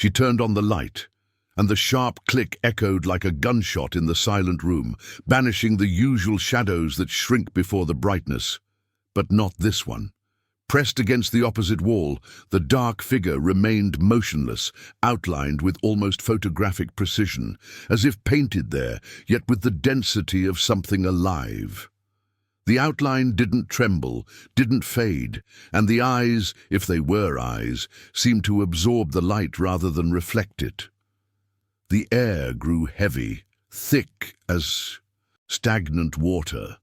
She turned on the light, and the sharp click echoed like a gunshot in the silent room, banishing the usual shadows that shrink before the brightness. But not this one. Pressed against the opposite wall, the dark figure remained motionless, outlined with almost photographic precision, as if painted there, yet with the density of something alive. The outline didn't tremble, didn't fade, and the eyes, if they were eyes, seemed to absorb the light rather than reflect it. The air grew heavy, thick as stagnant water,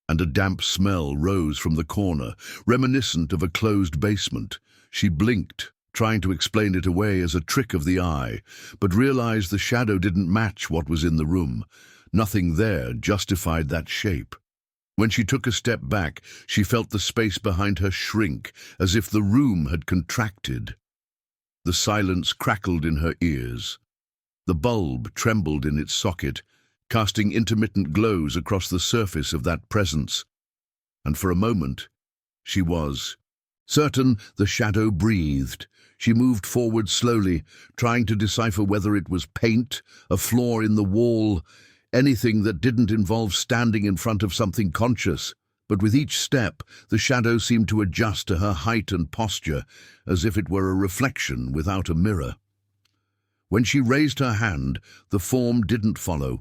and a damp smell rose from the corner, reminiscent of a closed basement. She blinked, trying to explain it away as a trick of the eye, but realized the shadow didn't match what was in the room. Nothing there justified that shape. When she took a step back, she felt the space behind her shrink, as if the room had contracted. The silence crackled in her ears. The bulb trembled in its socket, casting intermittent glows across the surface of that presence. And for a moment, she was certain the shadow breathed. She moved forward slowly, trying to decipher whether it was paint, a flaw in the wall, anything that didn't involve standing in front of something conscious. But with each step, the shadow seemed to adjust to her height and posture, as if it were a reflection without a mirror. When she raised her hand, the form didn't follow.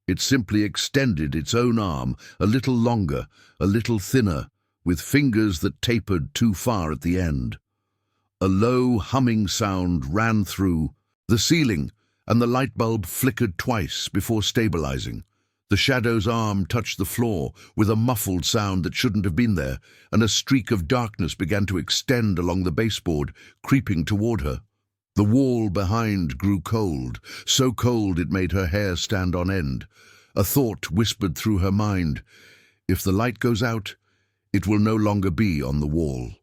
It simply extended its own arm, a little longer, a little thinner, with fingers that tapered too far at the end. A low, humming sound ran through the ceiling, and the light bulb flickered twice before stabilizing. The shadow's arm touched the floor with a muffled sound that shouldn't have been there, and a streak of darkness began to extend along the baseboard, creeping toward her. The wall behind grew cold, so cold it made her hair stand on end. A thought whispered through her mind, "If the light goes out, it will no longer be on the wall."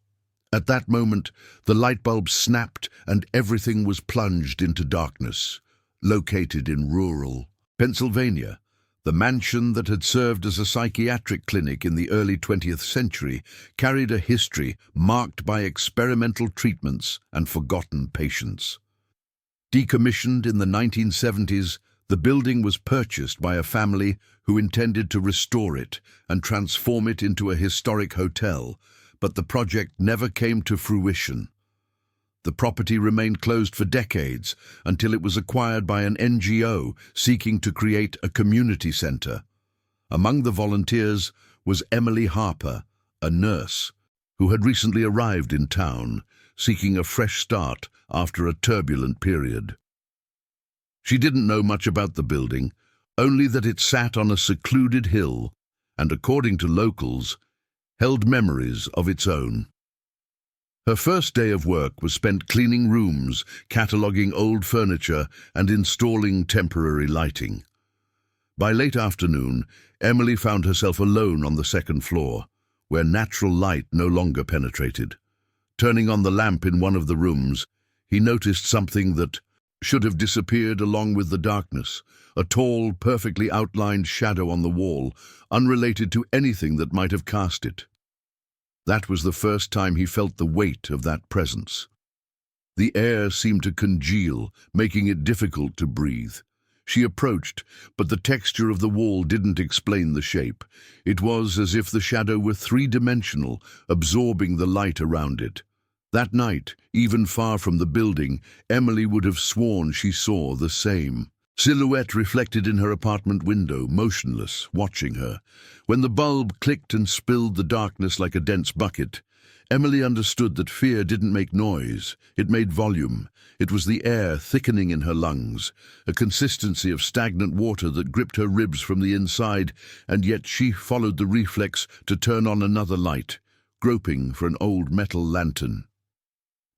At that moment, the light bulb snapped and everything was plunged into darkness. Located in rural Pennsylvania, the mansion that had served as a psychiatric clinic in the early 20th century carried a history marked by experimental treatments and forgotten patients. Decommissioned in the 1970s, the building was purchased by a family who intended to restore it and transform it into a historic hotel, but the project never came to fruition. The property remained closed for decades until it was acquired by an NGO seeking to create a community center. Among the volunteers was Emily Harper, a nurse who had recently arrived in town, seeking a fresh start after a turbulent period. She didn't know much about the building, only that it sat on a secluded hill and, according to locals, held memories of its own. Her first day of work was spent cleaning rooms, cataloguing old furniture, and installing temporary lighting. By late afternoon, Emily found herself alone on the second floor, where natural light no longer penetrated. Turning on the lamp in one of the rooms, he noticed something that should have disappeared along with the darkness, a tall, perfectly outlined shadow on the wall, unrelated to anything that might have cast it. That was the first time he felt the weight of that presence. The air seemed to congeal, making it difficult to breathe. She approached, but the texture of the wall didn't explain the shape. It was as if the shadow were three-dimensional, absorbing the light around it. That night, even far from the building, Emily would have sworn she saw the same silhouette reflected in her apartment window, motionless, watching her. When the bulb clicked and spilled the darkness like a dense bucket, Emily understood that fear didn't make noise, it made volume. It was the air thickening in her lungs, a consistency of stagnant water that gripped her ribs from the inside, and yet she followed the reflex to turn on another light, groping for an old metal lantern.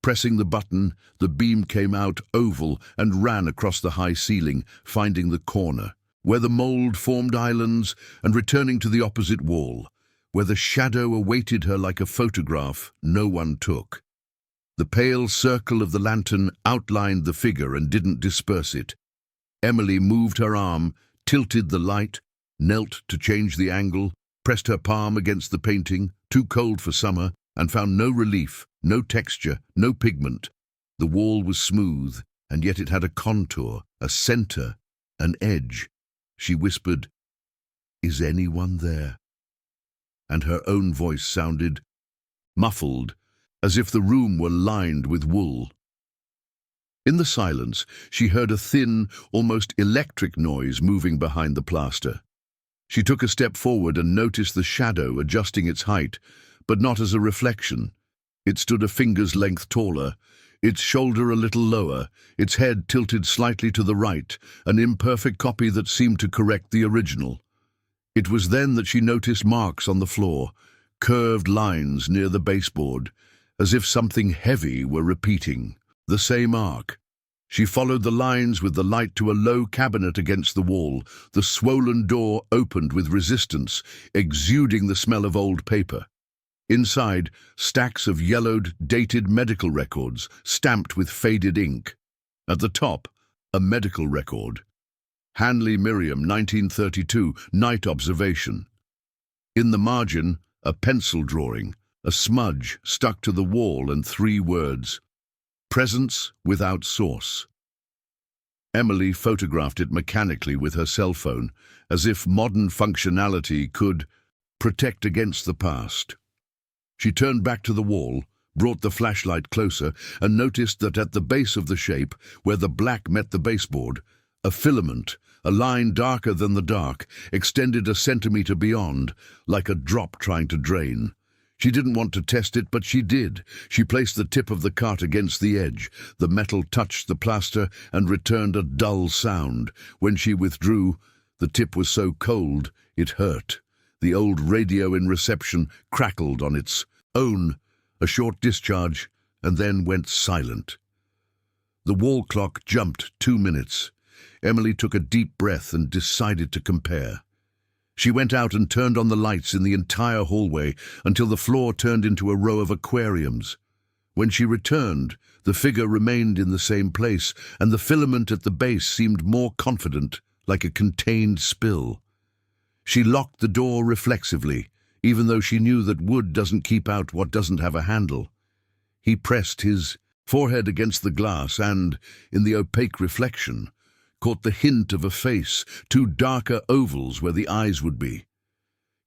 Pressing the button, the beam came out oval and ran across the high ceiling, finding the corner, where the mold formed islands, and returning to the opposite wall, where the shadow awaited her like a photograph no one took. The pale circle of the lantern outlined the figure and didn't disperse it. Emily moved her arm, tilted the light, knelt to change the angle, pressed her palm against the painting, too cold for summer, and found no relief, no texture, no pigment. The wall was smooth, and yet it had a contour, a center, an edge. She whispered, "Is anyone there?" And her own voice sounded muffled, as if the room were lined with wool. In the silence, she heard a thin, almost electric noise moving behind the plaster. She took a step forward and noticed the shadow adjusting its height, but not as a reflection. It stood a finger's length taller, its shoulder a little lower, its head tilted slightly to the right, an imperfect copy that seemed to correct the original. It was then that she noticed marks on the floor, curved lines near the baseboard, as if something heavy were repeating the same arc. She followed the lines with the light to a low cabinet against the wall. The swollen door opened with resistance, exuding the smell of old paper. Inside, stacks of yellowed, dated medical records, stamped with faded ink. At the top, a medical record. Hanley Miriam, 1932, night observation. In the margin, a pencil drawing, a smudge stuck to the wall and 3 words. Presence without source. Emily photographed it mechanically with her cell phone, as if modern functionality could protect against the past. She turned back to the wall, brought the flashlight closer, and noticed that at the base of the shape, where the black met the baseboard, a filament, a line darker than the dark, extended a centimeter beyond, like a drop trying to drain. She didn't want to test it, but she did. She placed the tip of the cart against the edge. The metal touched the plaster and returned a dull sound. When she withdrew, the tip was so cold it hurt. The old radio in reception crackled on its own, a short discharge, and then went silent. The wall clock jumped 2 minutes. Emily took a deep breath and decided to compare. She went out and turned on the lights in the entire hallway until the floor turned into a row of aquariums. When she returned, the figure remained in the same place, and the filament at the base seemed more confident, like a contained spill. She locked the door reflexively, even though she knew that wood doesn't keep out what doesn't have a handle. He pressed his forehead against the glass and, in the opaque reflection, caught the hint of a face, 2 darker ovals where the eyes would be.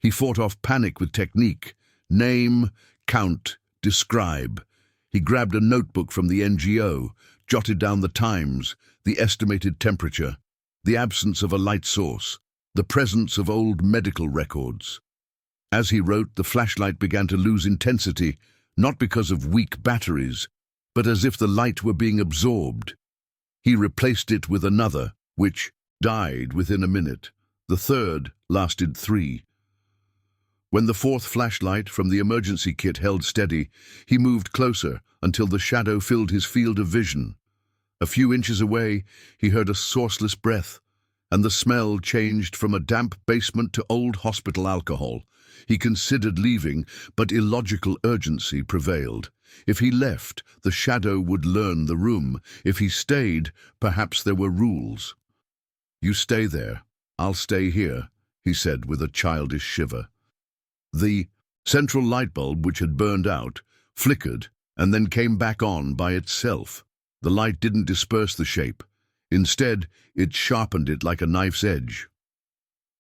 He fought off panic with technique. Name, count, describe. He grabbed a notebook from the NGO, jotted down the times, the estimated temperature, the absence of a light source, the presence of old medical records. As he wrote, the flashlight began to lose intensity, not because of weak batteries, but as if the light were being absorbed. He replaced it with another, which died within a minute. The third lasted 3. When the 4th flashlight from the emergency kit held steady, he moved closer until the shadow filled his field of vision. A few inches away, he heard a sourceless breath, and the smell changed from a damp basement to old hospital alcohol. He considered leaving, but illogical urgency prevailed. If he left, the shadow would learn the room. If he stayed, perhaps there were rules. "You stay there. I'll stay here," he said with a childish shiver. The central light bulb, which had burned out, flickered and then came back on by itself. The light didn't disperse the shape. Instead, it sharpened it like a knife's edge.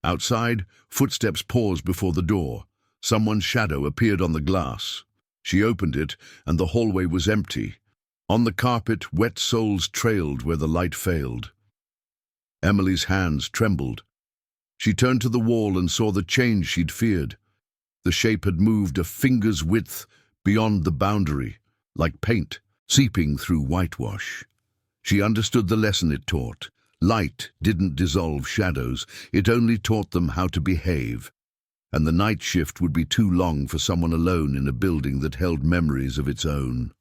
Outside, footsteps paused before the door. Someone's shadow appeared on the glass. She opened it, and the hallway was empty. On the carpet, wet soles trailed where the light failed. Emily's hands trembled. She turned to the wall and saw the change she'd feared. The shape had moved a finger's width beyond the boundary, like paint seeping through whitewash. She understood the lesson it taught. Light didn't dissolve shadows, it only taught them how to behave. And the night shift would be too long for someone alone in a building that held memories of its own.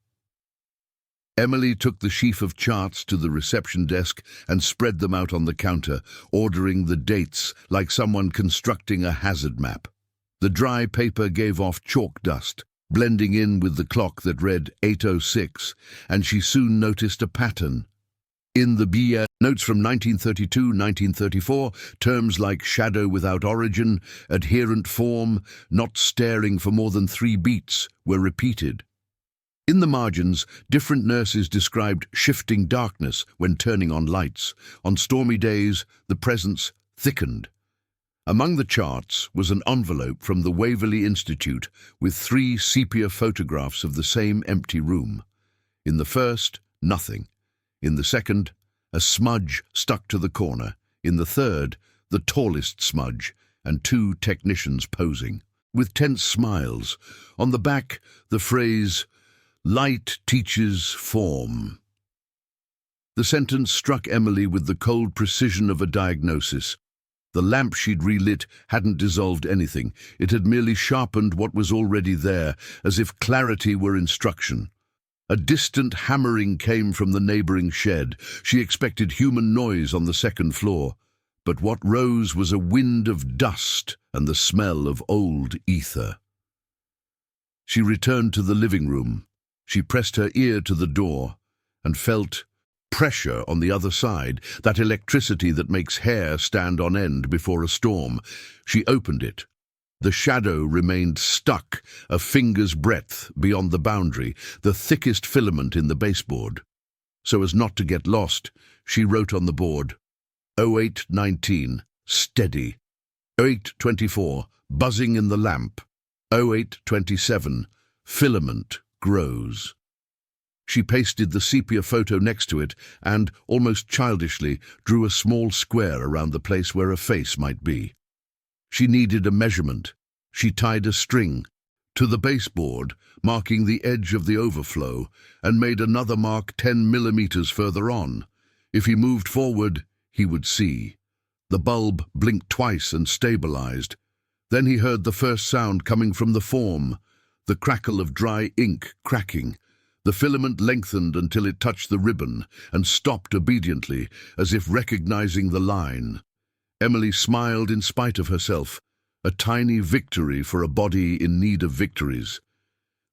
Emily took the sheaf of charts to the reception desk and spread them out on the counter, ordering the dates like someone constructing a hazard map. The dry paper gave off chalk dust, blending in with the clock that read 8:06, and she soon noticed a pattern. In the BS notes from 1932-1934, terms like shadow without origin, adherent form, not staring for more than 3 beats were repeated. In the margins, different nurses described shifting darkness when turning on lights. On stormy days, the presence thickened. Among the charts was an envelope from the Waverley Institute with 3 sepia photographs of the same empty room. In the first, nothing. In the second, a smudge stuck to the corner. In the third, the tallest smudge, and 2 technicians posing, with tense smiles. On the back, the phrase, "Light teaches form." The sentence struck Emily with the cold precision of a diagnosis. The lamp she'd relit hadn't dissolved anything. It had merely sharpened what was already there, as if clarity were instruction. A distant hammering came from the neighboring shed. She expected human noise on the second floor, but what rose was a wind of dust and the smell of old ether. She returned to the living room. She pressed her ear to the door and felt pressure on the other side, that electricity that makes hair stand on end before a storm. She opened it. The shadow remained stuck a finger's breadth beyond the boundary, the thickest filament in the baseboard. So as not to get lost, she wrote on the board, 0819, steady. 0824, buzzing in the lamp. 0827, filament grows. She pasted the sepia photo next to it and, almost childishly, drew a small square around the place where a face might be. She needed a measurement. She tied a string to the baseboard, marking the edge of the overflow, and made another mark 10 millimeters further on. If he moved forward, he would see. The bulb blinked twice and stabilized. Then he heard the first sound coming from the form, the crackle of dry ink cracking. The filament lengthened until it touched the ribbon and stopped obediently, as if recognizing the line. Emily smiled in spite of herself, a tiny victory for a body in need of victories.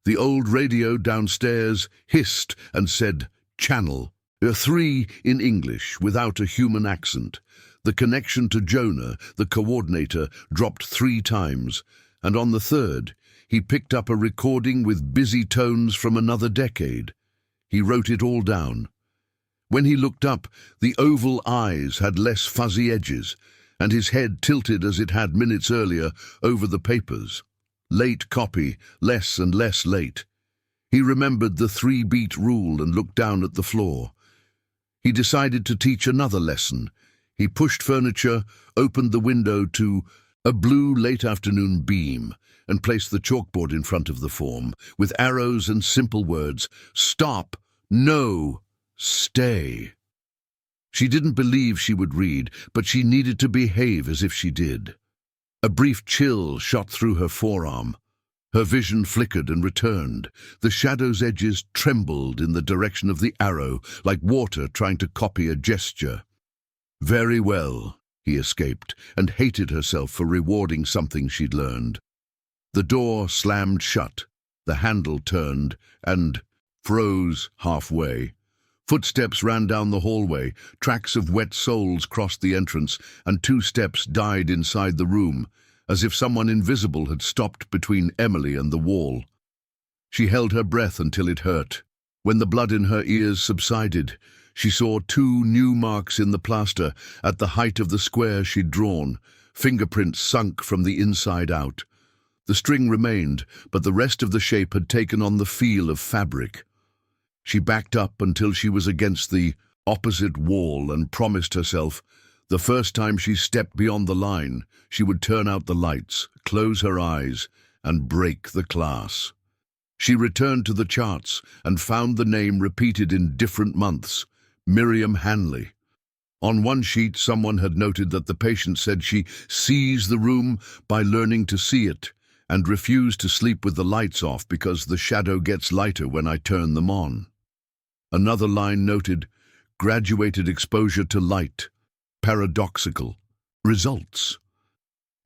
The old radio downstairs hissed and said, "Channel." 3 in English, without a human accent. The connection to Jonah, the coordinator, dropped 3 times, and on the third, he picked up a recording with busy tones from another decade. He wrote it all down. When he looked up, the oval eyes had less fuzzy edges, and his head tilted as it had minutes earlier over the papers. Late copy, less and less late. He remembered the 3-beat rule and looked down at the floor. He decided to teach another lesson. He pushed furniture, opened the window to a blue late-afternoon beam, and placed the chalkboard in front of the form, with arrows and simple words, "Stop! No! Stay!" She didn't believe she would read, but she needed to behave as if she did. A brief chill shot through her forearm. Her vision flickered and returned. The shadow's edges trembled in the direction of the arrow, like water trying to copy a gesture. Very well, he escaped, and hated herself for rewarding something she'd learned. The door slammed shut, the handle turned, and froze halfway. Footsteps ran down the hallway, tracks of wet soles crossed the entrance, and 2 steps died inside the room, as if someone invisible had stopped between Emily and the wall. She held her breath until it hurt. When the blood in her ears subsided, she saw 2 new marks in the plaster at the height of the square she'd drawn, fingerprints sunk from the inside out. The string remained, but the rest of the shape had taken on the feel of fabric. She backed up until she was against the opposite wall and promised herself, the first time she stepped beyond the line, she would turn out the lights, close her eyes, and break the class. She returned to the charts and found the name repeated in different months, Miriam Hanley. On one sheet, someone had noted that the patient said she sees the room by learning to see it, and refused to sleep with the lights off because the shadow gets lighter when I turn them on. Another line noted, graduated exposure to light, paradoxical, results.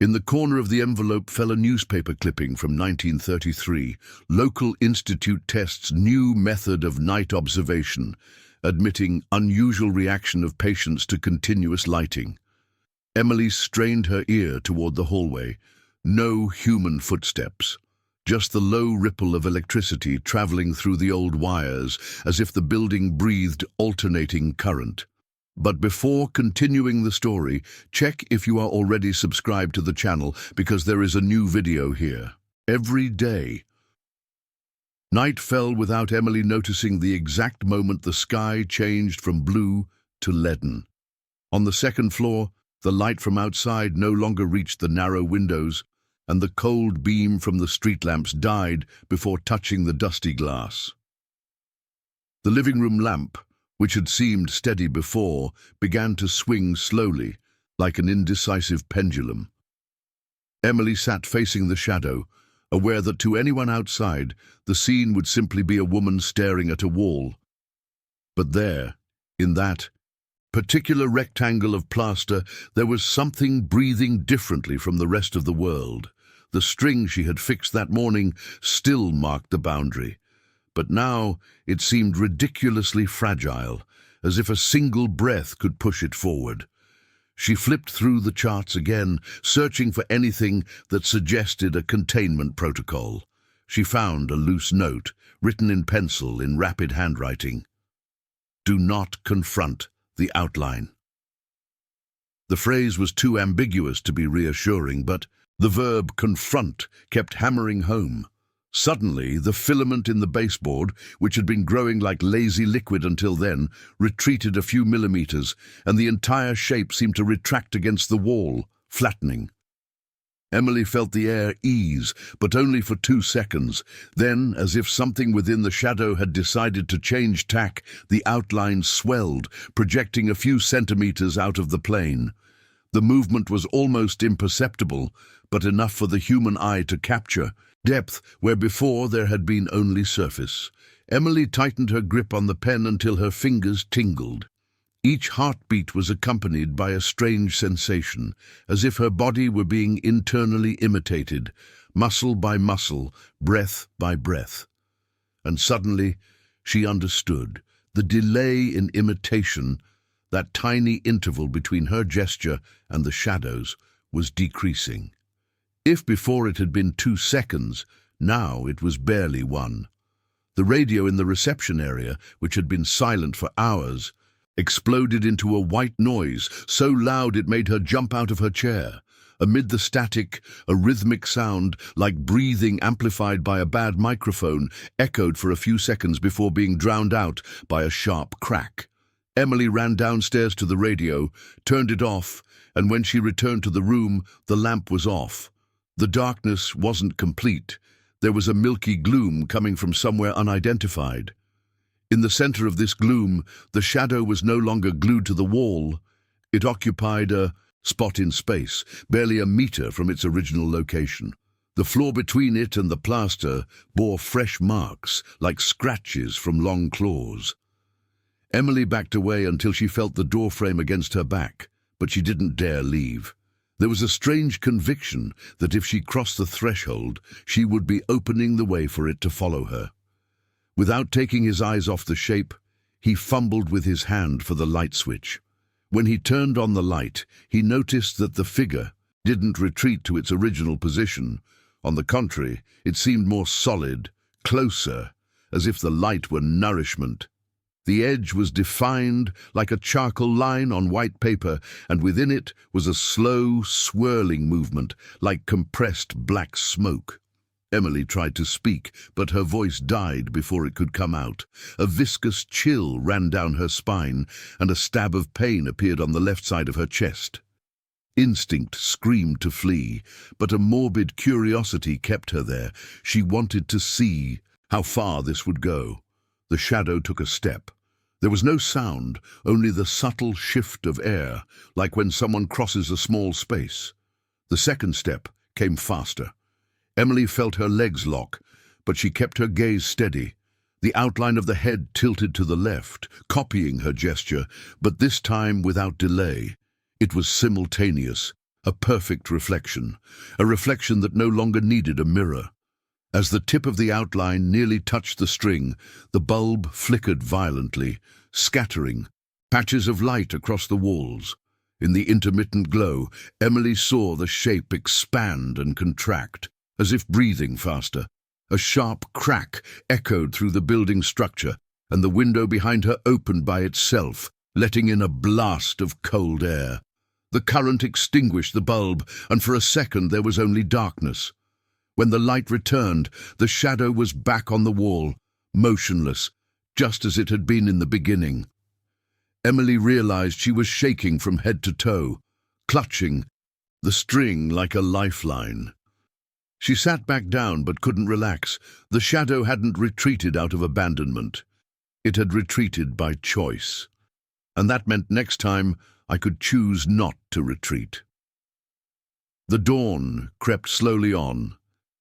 In the corner of the envelope fell a newspaper clipping from 1933, Local Institute tests new method of night observation, admitting unusual reaction of patients to continuous lighting. Emily strained her ear toward the hallway. No human footsteps. just the low ripple of electricity traveling through the old wires, as if the building breathed alternating current. But before continuing the story, check if you are already subscribed to the channel, because there is a new video here. Every day. Night fell without Emily noticing the exact moment the sky changed from blue to leaden. On the second floor, the light from outside no longer reached the narrow windows, and the cold beam from the street lamps died before touching the dusty glass. The living room lamp, which had seemed steady before, began to swing slowly, like an indecisive pendulum. Emily sat facing the shadow, aware that to anyone outside, the scene would simply be a woman staring at a wall. But there, in that particular rectangle of plaster, there was something breathing differently from the rest of the world. The string she had fixed that morning still marked the boundary, but now it seemed ridiculously fragile, as if a single breath could push it forward. She flipped through the charts again, searching for anything that suggested a containment protocol. She found a loose note, written in pencil in rapid handwriting. "Do not confront the outline." The phrase was too ambiguous to be reassuring, but the verb confront kept hammering home. Suddenly, the filament in the baseboard, which had been growing like lazy liquid until then, retreated a few millimeters, and the entire shape seemed to retract against the wall, flattening. Emily felt the air ease, but only for 2 seconds. Then, as if something within the shadow had decided to change tack, the outline swelled, projecting a few centimeters out of the plane. The movement was almost imperceptible, but enough for the human eye to capture depth where before there had been only surface. Emily tightened her grip on the pen until her fingers tingled. Each heartbeat was accompanied by a strange sensation, as if her body were being internally imitated, muscle by muscle, breath by breath. And suddenly, she understood. The delay in imitation, that tiny interval between her gesture and the shadows, was decreasing. If before it had been 2 seconds, now it was barely 1. The radio in the reception area, which had been silent for hours, exploded into a white noise so loud it made her jump out of her chair. Amid the static, a rhythmic sound, like breathing amplified by a bad microphone, echoed for a few seconds before being drowned out by a sharp crack. Emily ran downstairs to the radio, turned it off, and when she returned to the room, the lamp was off. The darkness wasn't complete. There was a milky gloom coming from somewhere unidentified. In the center of this gloom, the shadow was no longer glued to the wall. It occupied a spot in space, barely a meter from its original location. The floor between it and the plaster bore fresh marks, like scratches from long claws. Emily backed away until she felt the doorframe against her back, but she didn't dare leave. There was a strange conviction that if she crossed the threshold, she would be opening the way for it to follow her. Without taking his eyes off the shape, he fumbled with his hand for the light switch. When he turned on the light, he noticed that the figure didn't retreat to its original position. On the contrary, it seemed more solid, closer, as if the light were nourishment. The edge was defined like a charcoal line on white paper, and within it was a slow, swirling movement, like compressed black smoke. Emily tried to speak, but her voice died before it could come out. A viscous chill ran down her spine, and a stab of pain appeared on the left side of her chest. Instinct screamed to flee, but a morbid curiosity kept her there. She wanted to see how far this would go. The shadow took a step. There was no sound, only the subtle shift of air, like when someone crosses a small space. The second step came faster. Emily felt her legs lock, but she kept her gaze steady. The outline of the head tilted to the left, copying her gesture, but this time without delay. It was simultaneous, a perfect reflection, a reflection that no longer needed a mirror. As the tip of the outline nearly touched the string, the bulb flickered violently, scattering patches of light across the walls. In the intermittent glow, Emily saw the shape expand and contract, as if breathing faster. A sharp crack echoed through the building structure, and the window behind her opened by itself, letting in a blast of cold air. The current extinguished the bulb, and for a second there was only darkness. When the light returned, the shadow was back on the wall, motionless, just as it had been in the beginning. Emily realized she was shaking from head to toe, clutching the string like a lifeline. She sat back down but couldn't relax. The shadow hadn't retreated out of abandonment. It had retreated by choice. And that meant next time I could choose not to retreat. The dawn crept slowly on,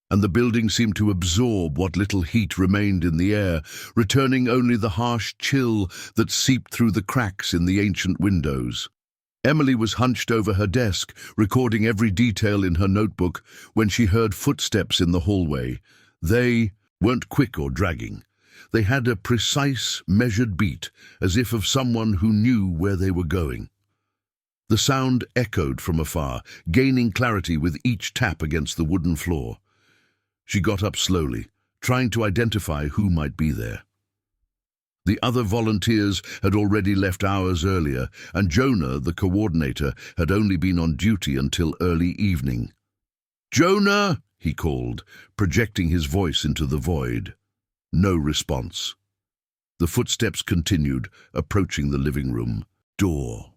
and the building seemed to absorb what little heat remained in the air, returning only the harsh chill that seeped through the cracks in the ancient windows. Emily was hunched over her desk, recording every detail in her notebook, when she heard footsteps in the hallway. They weren't quick or dragging. They had a precise, measured beat, as if of someone who knew where they were going. The sound echoed from afar, gaining clarity with each tap against the wooden floor. She got up slowly, trying to identify who might be there. The other volunteers had already left hours earlier, and Jonah, the coordinator, had only been on duty until early evening. "Jonah!" he called, projecting his voice into the void. No response. The footsteps continued, approaching the living room door.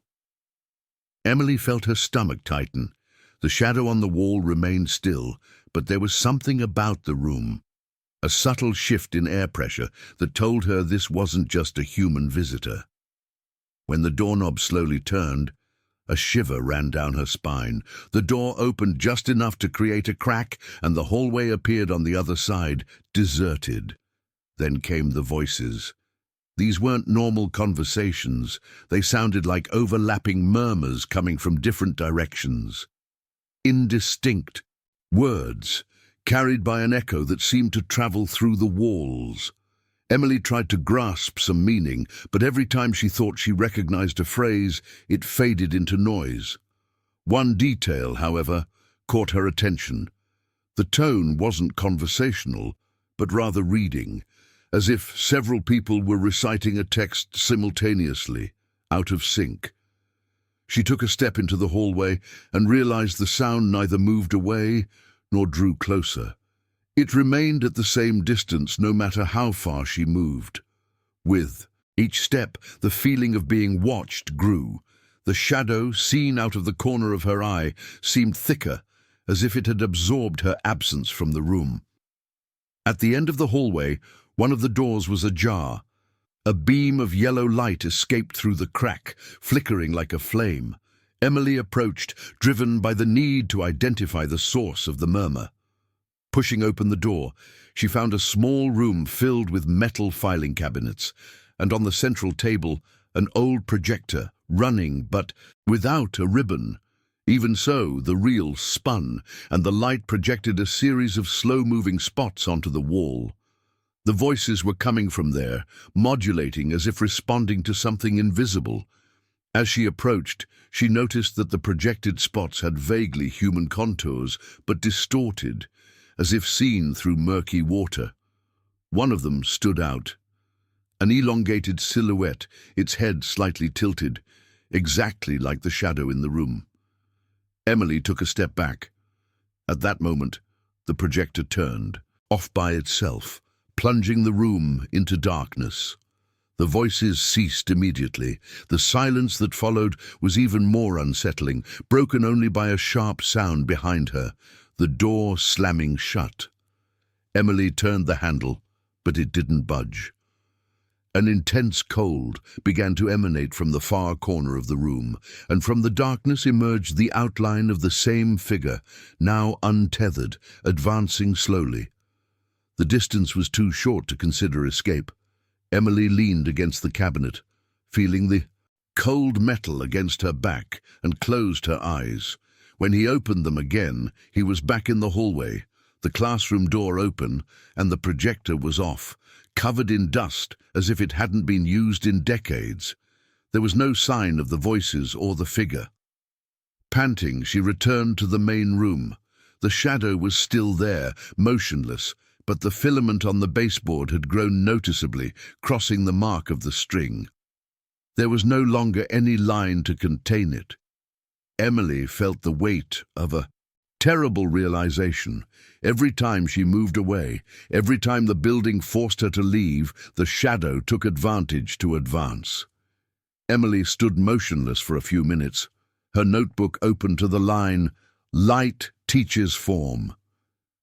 Emily felt her stomach tighten. The shadow on the wall remained still, but there was something about the room. A subtle shift in air pressure that told her this wasn't just a human visitor. When the doorknob slowly turned, a shiver ran down her spine. The door opened just enough to create a crack, and the hallway appeared on the other side, deserted. Then came the voices. These weren't normal conversations. They sounded like overlapping murmurs coming from different directions. Indistinct words, carried by an echo that seemed to travel through the walls. Emily tried to grasp some meaning, but every time she thought she recognized a phrase, it faded into noise. One detail, however, caught her attention. The tone wasn't conversational, but rather reading, as if several people were reciting a text simultaneously, out of sync. She took a step into the hallway and realized the sound neither moved away nor drew closer. It remained at the same distance no matter how far she moved. With each step, the feeling of being watched grew. The shadow, seen out of the corner of her eye, seemed thicker, as if it had absorbed her absence from the room. At the end of the hallway, one of the doors was ajar. A beam of yellow light escaped through the crack, flickering like a flame. Emily approached, driven by the need to identify the source of the murmur. Pushing open the door, she found a small room filled with metal filing cabinets, and on the central table, an old projector, running but without a ribbon. Even so, the reel spun, and the light projected a series of slow-moving spots onto the wall. The voices were coming from there, modulating as if responding to something invisible. As she approached, she noticed that the projected spots had vaguely human contours, but distorted, as if seen through murky water. One of them stood out. An elongated silhouette, its head slightly tilted, exactly like the shadow in the room. Emily took a step back. At that moment, the projector turned, off by itself, plunging the room into darkness. The voices ceased immediately. The silence that followed was even more unsettling, broken only by a sharp sound behind her, the door slamming shut. Emily turned the handle, but it didn't budge. An intense cold began to emanate from the far corner of the room, and from the darkness emerged the outline of the same figure, now untethered, advancing slowly. The distance was too short to consider escape. Emily leaned against the cabinet, feeling the cold metal against her back, and closed her eyes. When he opened them again, he was back in the hallway, the classroom door open, and the projector was off, covered in dust as if it hadn't been used in decades. There was no sign of the voices or the figure. Panting, she returned to the main room. The shadow was still there, motionless, but the filament on the baseboard had grown noticeably, crossing the mark of the string. There was no longer any line to contain it. Emily felt the weight of a terrible realization. Every time she moved away, every time the building forced her to leave, the shadow took advantage to advance. Emily stood motionless for a few minutes, her notebook open to the line, "Light teaches form."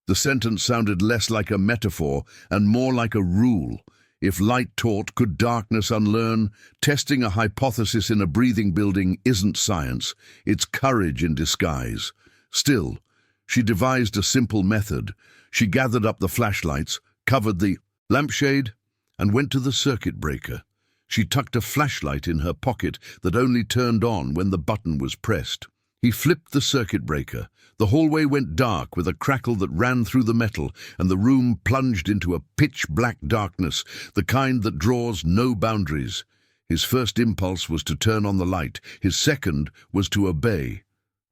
The sentence sounded less like a metaphor and more like a rule. If light taught, could darkness unlearn? Testing a hypothesis in a breathing building isn't science, it's courage in disguise. Still, she devised a simple method. She gathered up the flashlights, covered the lampshade, and went to the circuit breaker. She tucked a flashlight in her pocket that only turned on when the button was pressed. He flipped the circuit breaker. The hallway went dark with a crackle that ran through the metal, and the room plunged into a pitch-black darkness, the kind that draws no boundaries. His first impulse was to turn on the light. His second was to obey.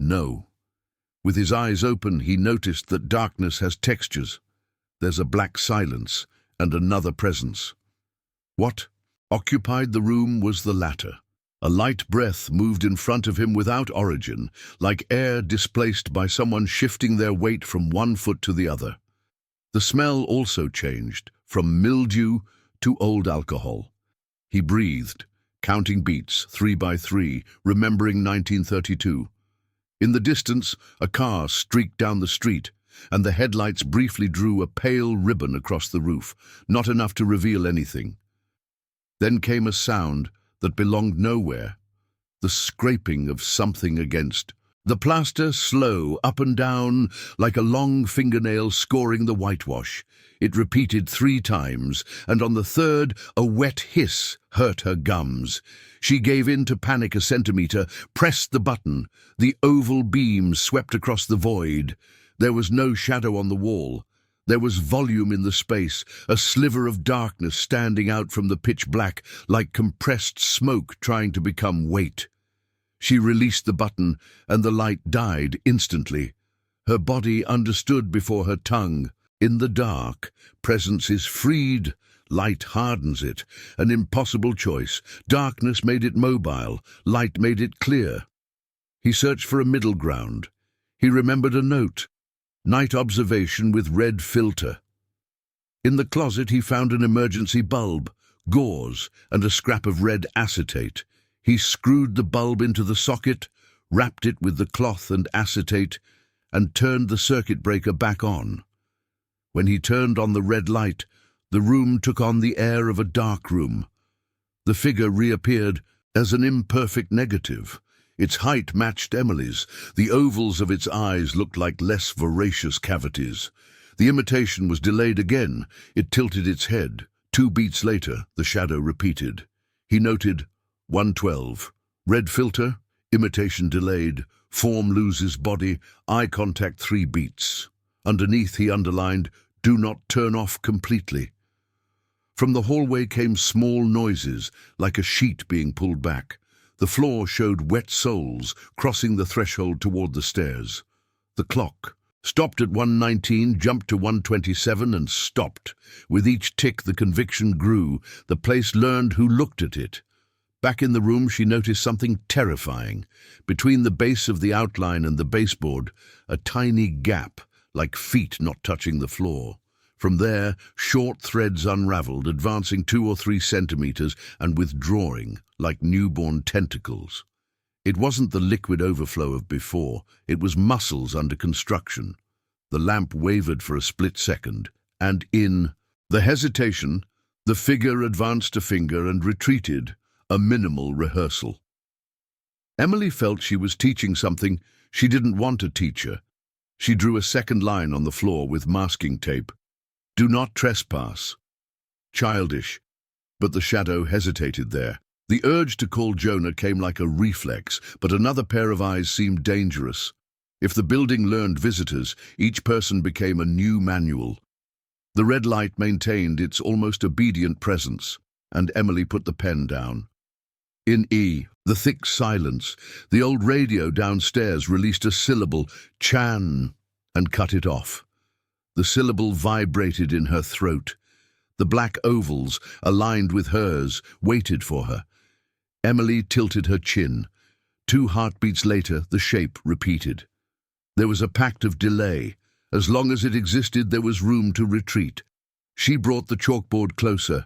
No. With his eyes open, he noticed that darkness has textures. There's a black silence and another presence. What occupied the room was the latter. A light breath moved in front of him without origin, like air displaced by someone shifting their weight from one foot to the other. The smell also changed, from mildew to old alcohol. He breathed, counting beats, 3 by 3, remembering 1932. In the distance, a car streaked down the street, and the headlights briefly drew a pale ribbon across the roof, not enough to reveal anything. Then came a sound that belonged nowhere, the scraping of something against the plaster, slow, up and down, like a long fingernail scoring the whitewash. It repeated 3 times, and on the third, a wet hiss hurt her gums. She gave in to panic a centimeter, pressed the button. The oval beam swept across the void. There was no shadow on the wall. There was volume in the space, a sliver of darkness standing out from the pitch black, like compressed smoke trying to become weight. She released the button, and the light died instantly. Her body understood before her tongue. In the dark, presence is freed, light hardens it. An impossible choice. Darkness made it mobile, light made it clear. He searched for a middle ground. He remembered a note. Night observation with red filter. In the closet he found an emergency bulb, gauze, and a scrap of red acetate. He screwed the bulb into the socket, wrapped it with the cloth and acetate, and turned the circuit breaker back on. When he turned on the red light, the room took on the air of a dark room. The figure reappeared as an imperfect negative. Its height matched Emily's. The ovals of its eyes looked like less voracious cavities. The imitation was delayed again. It tilted its head. 2 beats later, the shadow repeated. He noted 112. Red filter, imitation delayed, form loses body, eye contact 3 beats. Underneath he underlined, do not turn off completely. From the hallway came small noises, like a sheet being pulled back. The floor showed wet soles crossing the threshold toward the stairs. The clock stopped at 1:19, jumped to 1:27 and stopped. With each tick the conviction grew. The place learned who looked at it. Back in the room she noticed something terrifying. Between the base of the outline and the baseboard, a tiny gap, like feet not touching the floor. From there, short threads unraveled, advancing 2 or 3 centimeters and withdrawing, like newborn tentacles. It wasn't the liquid overflow of before, it was muscles under construction. The lamp wavered for a split second, and in the hesitation, the figure advanced a finger and retreated, a minimal rehearsal. Emily felt she was teaching something she didn't want to teach her. She drew a second line on the floor with masking tape. Do not trespass. Childish, but the shadow hesitated there. The urge to call Jonah came like a reflex, but another pair of eyes seemed dangerous. If the building learned visitors, each person became a new manual. The red light maintained its almost obedient presence, and Emily put the pen down. In E, the thick silence, the old radio downstairs released a syllable, Chan, and cut it off. The syllable vibrated in her throat. The black ovals, aligned with hers, waited for her. Emily tilted her chin. 2 heartbeats later, the shape repeated. There was a pact of delay. As long as it existed, there was room to retreat. She brought the chalkboard closer.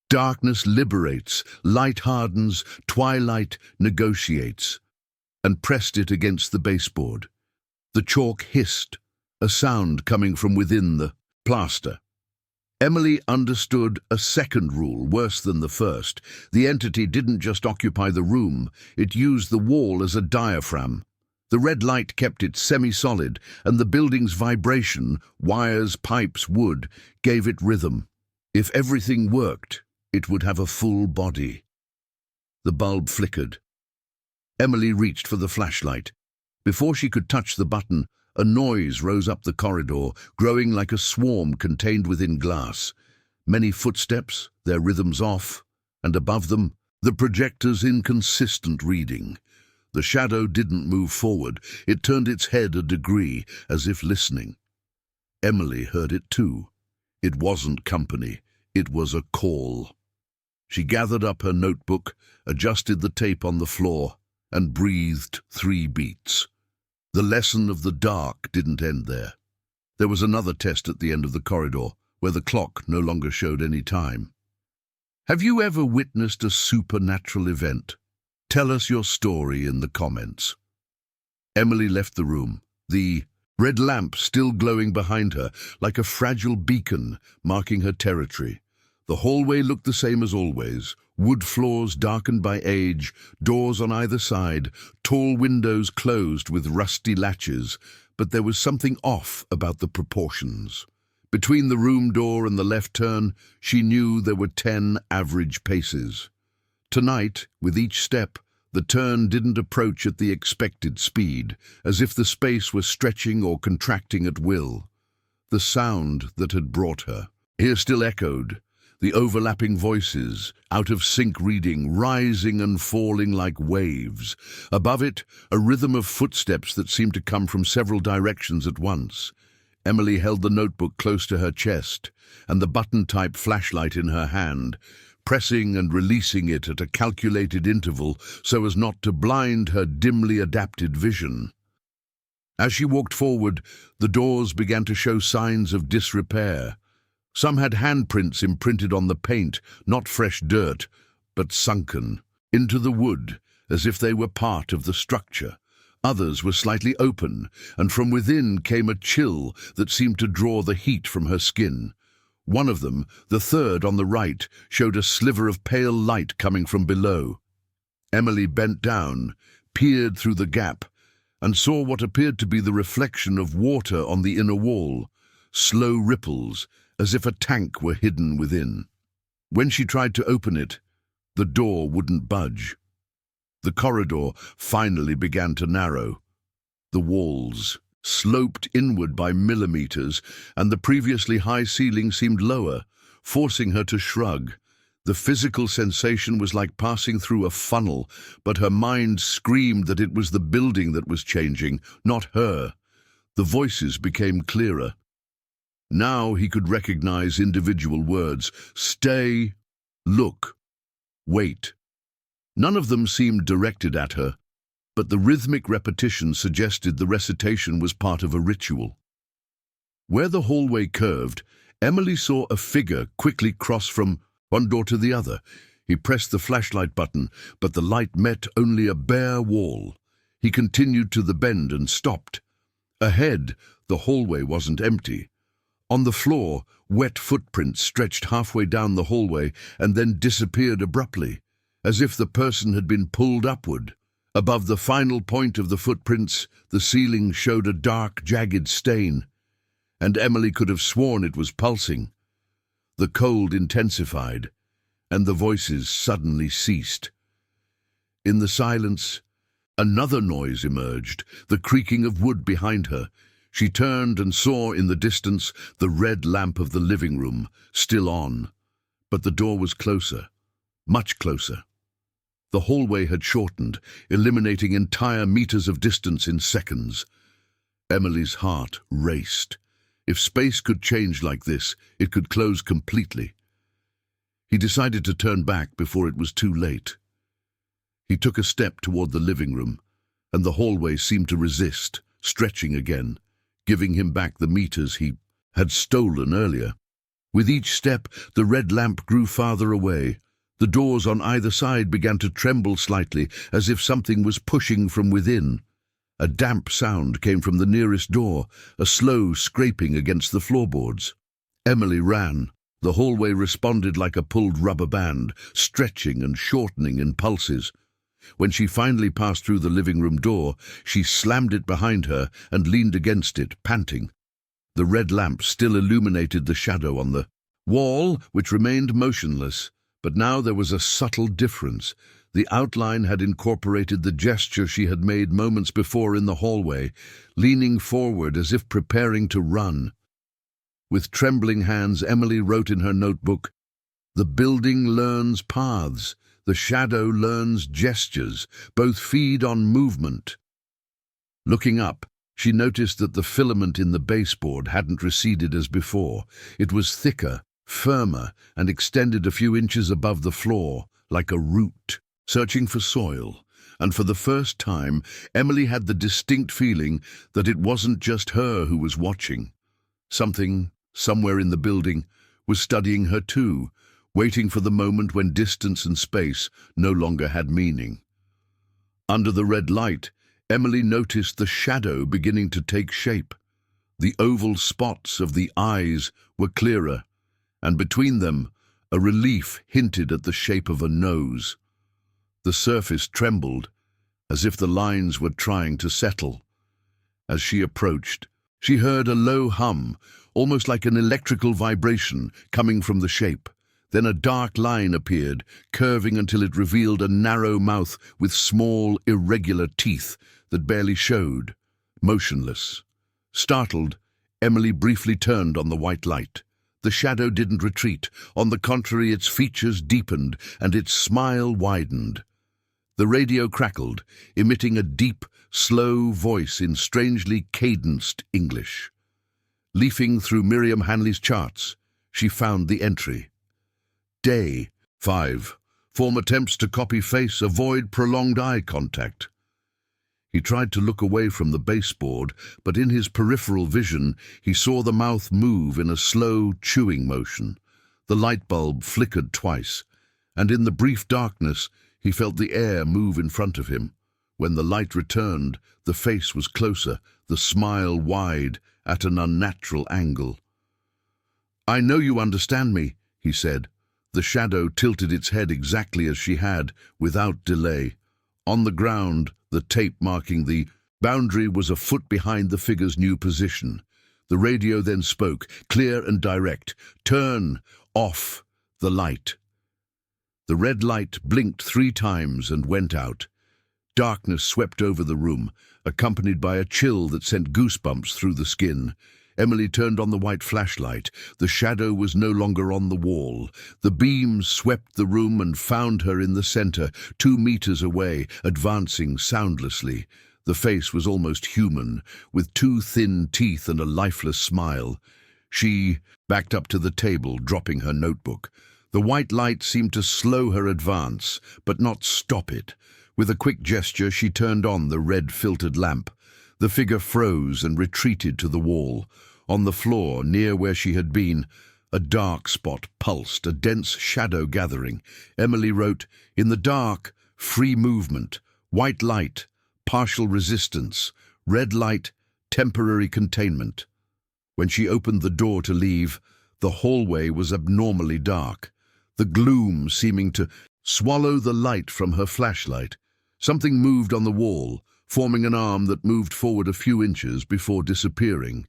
Darkness liberates, light hardens, twilight negotiates, and pressed it against the baseboard. The chalk hissed, a sound coming from within the plaster. Emily understood a second rule, worse than the first. The entity didn't just occupy the room, it used the wall as a diaphragm. The red light kept it semi-solid, and the building's vibration, wires, pipes, wood, gave it rhythm. If everything worked, it would have a full body. The bulb flickered. Emily reached for the flashlight. Before she could touch the button, a noise rose up the corridor, growing like a swarm contained within glass. Many footsteps, their rhythms off, and above them, the projector's inconsistent reading. The shadow didn't move forward. It turned its head a degree, as if listening. Emily heard it too. It wasn't company. It was a call. She gathered up her notebook, adjusted the tape on the floor, and breathed 3 beats. The lesson of the dark didn't end there. There was another test at the end of the corridor, where the clock no longer showed any time. Have you ever witnessed a supernatural event? Tell us your story in the comments. Emily left the room, the red lamp still glowing behind her, like a fragile beacon marking her territory. The hallway looked the same as always. Wood floors darkened by age, doors on either side, tall windows closed with rusty latches, but there was something off about the proportions. Between the room door and the left turn, she knew there were 10 average paces. Tonight, with each step, the turn didn't approach at the expected speed, as if the space were stretching or contracting at will. The sound that had brought her here still echoed, the overlapping voices, out of sync reading, rising and falling like waves. Above it, a rhythm of footsteps that seemed to come from several directions at once. Emily held the notebook close to her chest, and the button-type flashlight in her hand, pressing and releasing it at a calculated interval so as not to blind her dimly adapted vision. As she walked forward, the doors began to show signs of disrepair. Some had handprints imprinted on the paint, not fresh dirt, but sunken into the wood, as if they were part of the structure. Others were slightly open, and from within came a chill that seemed to draw the heat from her skin. One of them, the third on the right, showed a sliver of pale light coming from below. Emily bent down, peered through the gap, and saw what appeared to be the reflection of water on the inner wall, slow ripples, as if a tank were hidden within. When she tried to open it, the door wouldn't budge. The corridor finally began to narrow. The walls sloped inward by millimeters, and the previously high ceiling seemed lower, forcing her to shrug. The physical sensation was like passing through a funnel, but her mind screamed that it was the building that was changing, not her. The voices became clearer. Now he could recognize individual words. Stay, look, wait. None of them seemed directed at her, but the rhythmic repetition suggested the recitation was part of a ritual. Where the hallway curved, Emily saw a figure quickly cross from one door to the other. He pressed the flashlight button, but the light met only a bare wall. He continued to the bend and stopped. Ahead, the hallway wasn't empty. On the floor, wet footprints stretched halfway down the hallway and then disappeared abruptly, as if the person had been pulled upward. Above the final point of the footprints, the ceiling showed a dark, jagged stain, and Emily could have sworn it was pulsing. The cold intensified, and the voices suddenly ceased. In the silence, another noise emerged, the creaking of wood behind her. She turned and saw in the distance the red lamp of the living room, still on. But the door was closer, much closer. The hallway had shortened, eliminating entire meters of distance in seconds. Emily's heart raced. If space could change like this, it could close completely. He decided to turn back before it was too late. He took a step toward the living room, and the hallway seemed to resist, stretching again, giving him back the meters he had stolen earlier. With each step, the red lamp grew farther away. The doors on either side began to tremble slightly, as if something was pushing from within. A damp sound came from the nearest door, a slow scraping against the floorboards. Emily ran. The hallway responded like a pulled rubber band, stretching and shortening in pulses. When she finally passed through the living room door, she slammed it behind her and leaned against it, panting. The red lamp still illuminated the shadow on the wall, which remained motionless, but now there was a subtle difference. The outline had incorporated the gesture she had made moments before in the hallway, leaning forward as if preparing to run. With trembling hands, Emily wrote in her notebook, "The building learns paths, the shadow learns gestures, both feed on movement." Looking up, she noticed that the filament in the baseboard hadn't receded as before. It was thicker, firmer, and extended a few inches above the floor, like a root, searching for soil. And for the first time, Emily had the distinct feeling that it wasn't just her who was watching. Something, somewhere in the building, was studying her too, waiting for the moment when distance and space no longer had meaning. Under the red light, Emily noticed the shadow beginning to take shape. The oval spots of the eyes were clearer, and between them, a relief hinted at the shape of a nose. The surface trembled, as if the lines were trying to settle. As she approached, she heard a low hum, almost like an electrical vibration coming from the shape. Then a dark line appeared, curving until it revealed a narrow mouth with small, irregular teeth that barely showed, motionless. Startled, Emily briefly turned on the white light. The shadow didn't retreat. On the contrary, its features deepened and its smile widened. The radio crackled, emitting a deep, slow voice in strangely cadenced English. Leafing through Miriam Hanley's charts, she found the entry. Day 5. Form attempts to copy face, avoid prolonged eye contact. He tried to look away from the baseboard, but in his peripheral vision, he saw the mouth move in a slow, chewing motion. The light bulb flickered twice, and in the brief darkness, he felt the air move in front of him. When the light returned, the face was closer, the smile wide, at an unnatural angle. "I know you understand me," he said. The shadow tilted its head exactly as she had, without delay. On the ground, the tape marking the boundary was a foot behind the figure's new position. The radio then spoke, clear and direct. "Turn off the light." The red light blinked 3 times and went out. Darkness swept over the room, accompanied by a chill that sent goosebumps through the skin. Emily turned on the white flashlight. The shadow was no longer on the wall. The beam swept the room and found her in the center, 2 meters away, advancing soundlessly. The face was almost human, with 2 thin teeth and a lifeless smile. She backed up to the table, dropping her notebook. The white light seemed to slow her advance, but not stop it. With a quick gesture, she turned on the red filtered lamp. The figure froze and retreated to the wall. On the floor, near where she had been, a dark spot pulsed, a dense shadow gathering. Emily wrote, "In the dark, free movement, white light, partial resistance, red light, temporary containment." When she opened the door to leave, the hallway was abnormally dark, the gloom seeming to swallow the light from her flashlight. Something moved on the wall, forming an arm that moved forward a few inches before disappearing.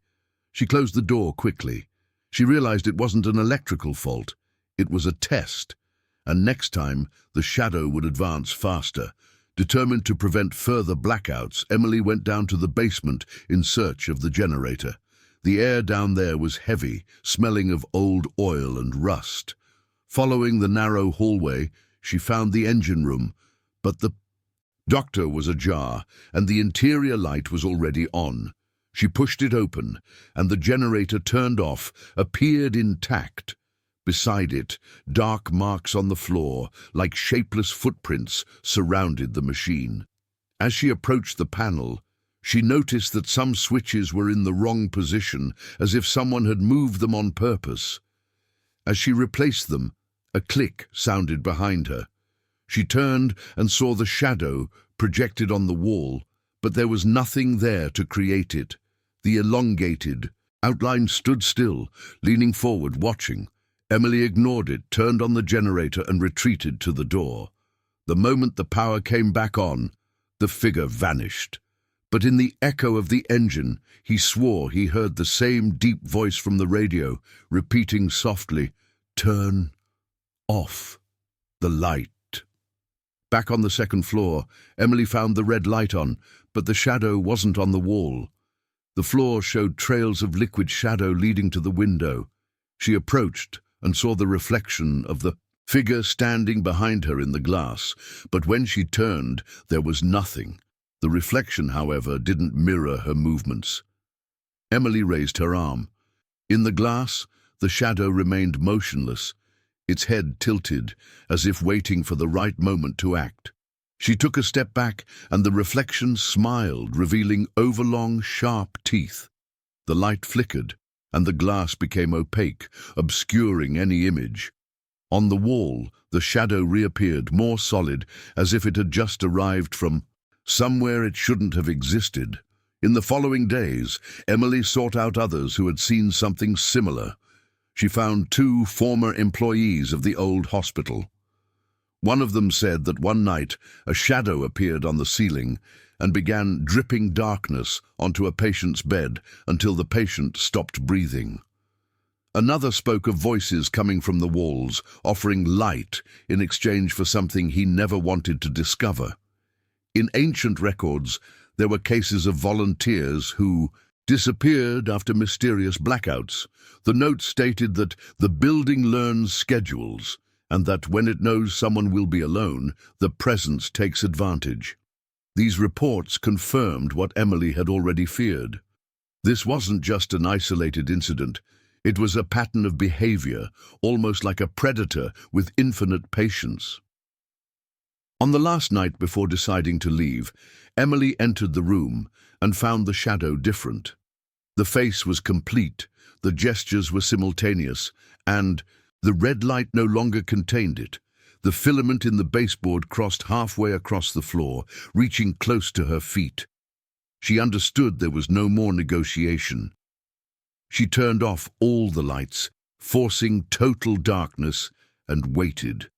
She closed the door quickly. She realized it wasn't an electrical fault. It was a test. And next time, the shadow would advance faster. Determined to prevent further blackouts, Emily went down to the basement in search of the generator. The air down there was heavy, smelling of old oil and rust. Following the narrow hallway, she found the engine room, but the doctor was ajar, and the interior light was already on. She pushed it open, and the generator turned off, appeared intact. Beside it, dark marks on the floor, like shapeless footprints, surrounded the machine. As she approached the panel, she noticed that some switches were in the wrong position, as if someone had moved them on purpose. As she replaced them, a click sounded behind her. She turned and saw the shadow projected on the wall, but there was nothing there to create it. The elongated outline stood still, leaning forward, watching. Emily ignored it, turned on the generator and retreated to the door. The moment the power came back on, the figure vanished. But in the echo of the engine, he swore he heard the same deep voice from the radio, repeating softly, "Turn off the light." Back on the second floor, Emily found the red light on, but the shadow wasn't on the wall. The floor showed trails of liquid shadow leading to the window. She approached and saw the reflection of the figure standing behind her in the glass, but when she turned, there was nothing. The reflection, however, didn't mirror her movements. Emily raised her arm. In the glass, the shadow remained motionless, its head tilted, as if waiting for the right moment to act. She took a step back, and the reflection smiled, revealing overlong, sharp teeth. The light flickered, and the glass became opaque, obscuring any image. On the wall, the shadow reappeared, more solid, as if it had just arrived from somewhere it shouldn't have existed. In the following days, Emily sought out others who had seen something similar. She found 2 former employees of the old hospital. One of them said that one night a shadow appeared on the ceiling and began dripping darkness onto a patient's bed until the patient stopped breathing. Another spoke of voices coming from the walls, offering light in exchange for something he never wanted to discover. In ancient records, there were cases of volunteers who disappeared after mysterious blackouts. The note stated that the building learns schedules, and that when it knows someone will be alone, the presence takes advantage. These reports confirmed what Emily had already feared. This wasn't just an isolated incident. It was a pattern of behavior, almost like a predator with infinite patience. On the last night before deciding to leave, Emily entered the room and found the shadow different. The face was complete, the gestures were simultaneous, and the red light no longer contained it. The filament in the baseboard crossed halfway across the floor, reaching close to her feet. She understood there was no more negotiation. She turned off all the lights, forcing total darkness, and waited.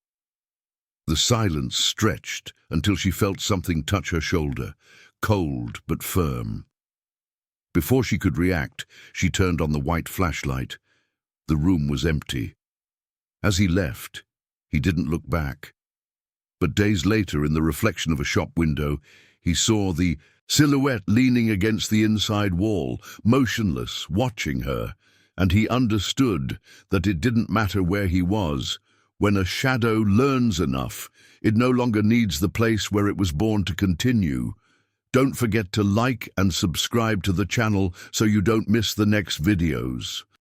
The silence stretched until she felt something touch her shoulder, cold but firm. Before she could react, she turned on the white flashlight. The room was empty. As he left, he didn't look back. But days later, in the reflection of a shop window, he saw the silhouette leaning against the inside wall, motionless, watching her, and he understood that it didn't matter where he was. When a shadow learns enough, it no longer needs the place where it was born to continue. Don't forget to like and subscribe to the channel so you don't miss the next videos.